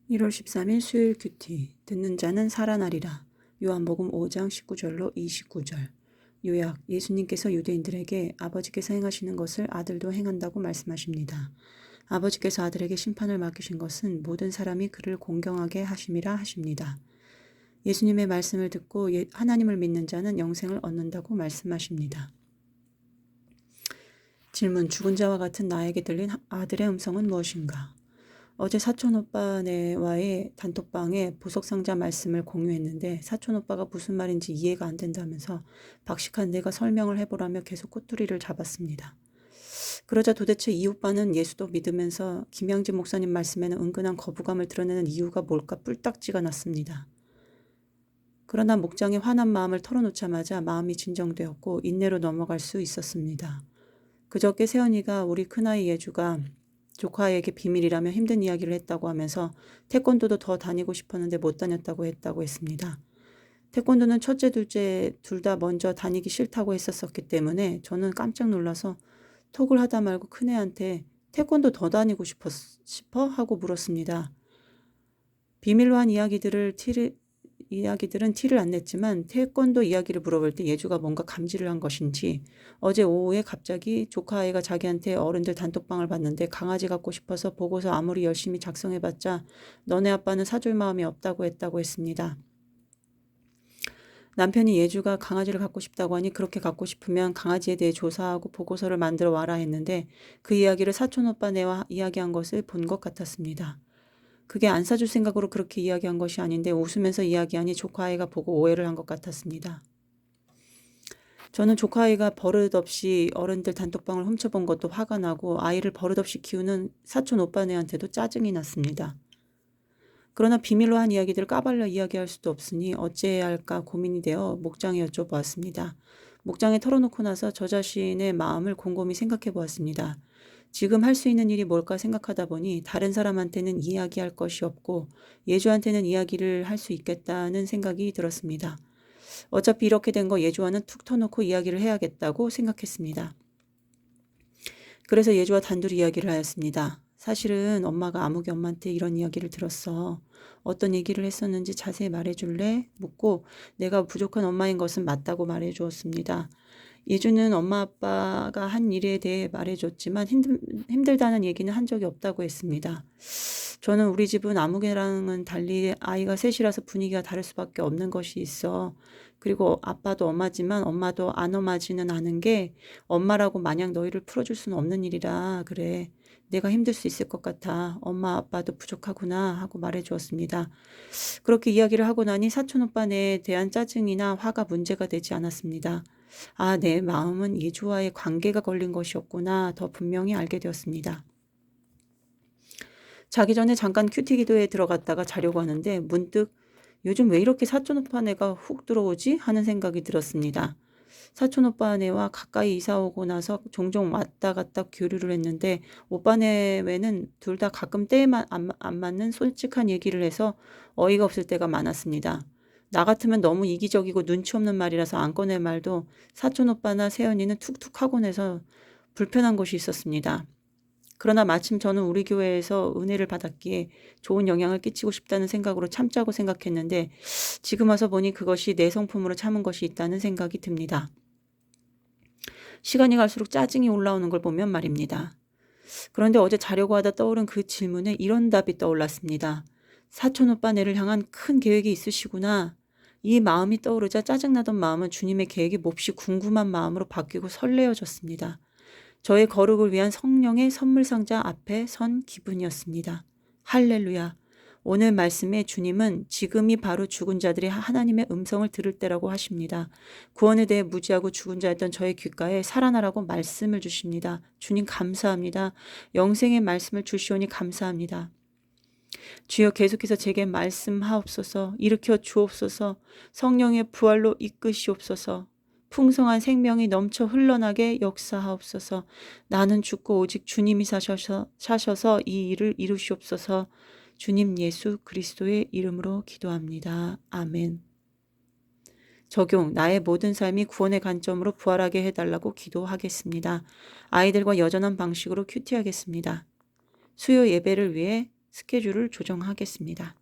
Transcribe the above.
1월 13일 수요일 큐티. 듣는 자는 살아나리라. 요한복음 5장 19절로 29절. 요약. 예수님께서 유대인들에게 아버지께서 행하시는 것을 아들도 행한다고 말씀하십니다. 아버지께서 아들에게 심판을 맡기신 것은 모든 사람이 그를 공경하게 하심이라 하십니다. 예수님의 말씀을 듣고 하나님을 믿는 자는 영생을 얻는다고 말씀하십니다. 질문. 죽은 자와 같은 나에게 들린 아들의 음성은 무엇인가? 어제 사촌오빠네와의 단톡방에 보석상자 말씀을 공유했는데 사촌오빠가 무슨 말인지 이해가 안 된다면서 박식한 내가 설명을 해보라며 계속 꼬투리를 잡았습니다. 그러자 도대체 이 오빠는 예수도 믿으면서 김양진 목사님 말씀에는 은근한 거부감을 드러내는 이유가 뭘까 뿔딱지가 났습니다. 그러나 목장에 화난 마음을 털어놓자마자 마음이 진정되었고 인내로 넘어갈 수 있었습니다. 그저께 세연이가 우리 큰아이 예주가 조카에게 비밀이라며 힘든 이야기를 했다고 하면서 태권도도 더 다니고 싶었는데 못 다녔다고 했습니다. 태권도는 첫째, 둘째 둘 다 먼저 다니기 싫다고 했었기 때문에 저는 깜짝 놀라서 톡을 하다 말고 큰애한테 태권도 더 다니고 싶어? 하고 물었습니다. 비밀로 한 이야기들은 티를 안 냈지만 태권도 이야기를 물어볼 때 예주가 뭔가 감지를 한 것인지 어제 오후에 갑자기 조카아이가 자기한테 어른들 단톡방을 봤는데 강아지 갖고 싶어서 보고서 아무리 열심히 작성해봤자 너네 아빠는 사줄 마음이 없다고 했습니다. 남편이 예주가 강아지를 갖고 싶다고 하니 그렇게 갖고 싶으면 강아지에 대해 조사하고 보고서를 만들어 와라 했는데 그 이야기를 사촌오빠네와 이야기한 것을 본 것 같았습니다. 그게 안 사줄 생각으로 그렇게 이야기한 것이 아닌데 웃으면서 이야기하니 조카아이가 보고 오해를 한 것 같았습니다. 저는 조카아이가 버릇없이 어른들 단톡방을 훔쳐본 것도 화가 나고 아이를 버릇없이 키우는 사촌 오빠네한테도 짜증이 났습니다. 그러나 비밀로 한 이야기들을 까발려 이야기할 수도 없으니 어찌해야 할까 고민이 되어 목장에 여쭤보았습니다. 목장에 털어놓고 나서 저 자신의 마음을 곰곰이 생각해 보았습니다. 지금 할 수 있는 일이 뭘까 생각하다 보니 다른 사람한테는 이야기할 것이 없고 예주한테는 이야기를 할 수 있겠다는 생각이 들었습니다. 어차피 이렇게 된 거 예주와는 툭 터놓고 이야기를 해야겠다고 생각했습니다. 그래서 예주와 단둘이 이야기를 하였습니다. 사실은 엄마가 아무개 엄마한테 이런 이야기를 들었어. 어떤 얘기를 했었는지 자세히 말해줄래? 묻고 내가 부족한 엄마인 것은 맞다고 말해주었습니다. 예주는 엄마 아빠가 한 일에 대해 말해줬지만 힘들다는 얘기는 한 적이 없다고 했습니다. 저는 우리 집은 아무개랑은 달리 아이가 셋이라서 분위기가 다를 수밖에 없는 것이 있어. 그리고 아빠도 엄마지만 엄마도 안 엄하지는 않은 게 엄마라고 마냥 너희를 풀어줄 수는 없는 일이라 그래. 내가 힘들 수 있을 것 같아. 엄마 아빠도 부족하구나 하고 말해주었습니다. 그렇게 이야기를 하고 나니 사촌오빠네에 대한 짜증이나 화가 문제가 되지 않았습니다. 아, 내 마음은 예주와의 관계가 걸린 것이었구나 더 분명히 알게 되었습니다. 자기 전에 잠깐 큐티 기도에 들어갔다가 자려고 하는데 문득 요즘 왜 이렇게 사촌오빠네가 훅 들어오지? 하는 생각이 들었습니다. 사촌오빠네와 가까이 이사오고 나서 종종 왔다 갔다 교류를 했는데 오빠네외는 둘 다 가끔 때에만 안 맞는 솔직한 얘기를 해서 어이가 없을 때가 많았습니다. 나 같으면 너무 이기적이고 눈치 없는 말이라서 안 꺼낼 말도 사촌오빠나 세연이는 툭툭 하곤 해서 불편한 것이 있었습니다. 그러나 마침 저는 우리 교회에서 은혜를 받았기에 좋은 영향을 끼치고 싶다는 생각으로 참자고 생각했는데 지금 와서 보니 그것이 내 성품으로 참은 것이 있다는 생각이 듭니다. 시간이 갈수록 짜증이 올라오는 걸 보면 말입니다. 그런데 어제 자려고 하다 떠오른 그 질문에 이런 답이 떠올랐습니다. 사촌오빠네를 향한 큰 계획이 있으시구나. 이 마음이 떠오르자 짜증나던 마음은 주님의 계획이 몹시 궁금한 마음으로 바뀌고 설레어졌습니다. 저의 거룩을 위한 성령의 선물 상자 앞에 선 기분이었습니다. 할렐루야. 오늘 말씀에 주님은 지금이 바로 죽은 자들이 하나님의 음성을 들을 때라고 하십니다. 구원에 대해 무지하고 죽은 자였던 저의 귓가에 살아나라고 말씀을 주십니다. 주님 감사합니다. 영생의 말씀을 주시오니 감사합니다. 주여 계속해서 제게 말씀하옵소서. 일으켜 주옵소서. 성령의 부활로 이끄시옵소서. 풍성한 생명이 넘쳐 흘러나게 역사하옵소서. 나는 죽고 오직 주님이 사셔서 이 일을 이루시옵소서. 주님 예수 그리스도의 이름으로 기도합니다. 아멘. 적용. 나의 모든 삶이 구원의 관점으로 부활하게 해달라고 기도하겠습니다. 아이들과 여전한 방식으로 큐티하겠습니다. 수요 예배를 위해 스케줄을 조정하겠습니다.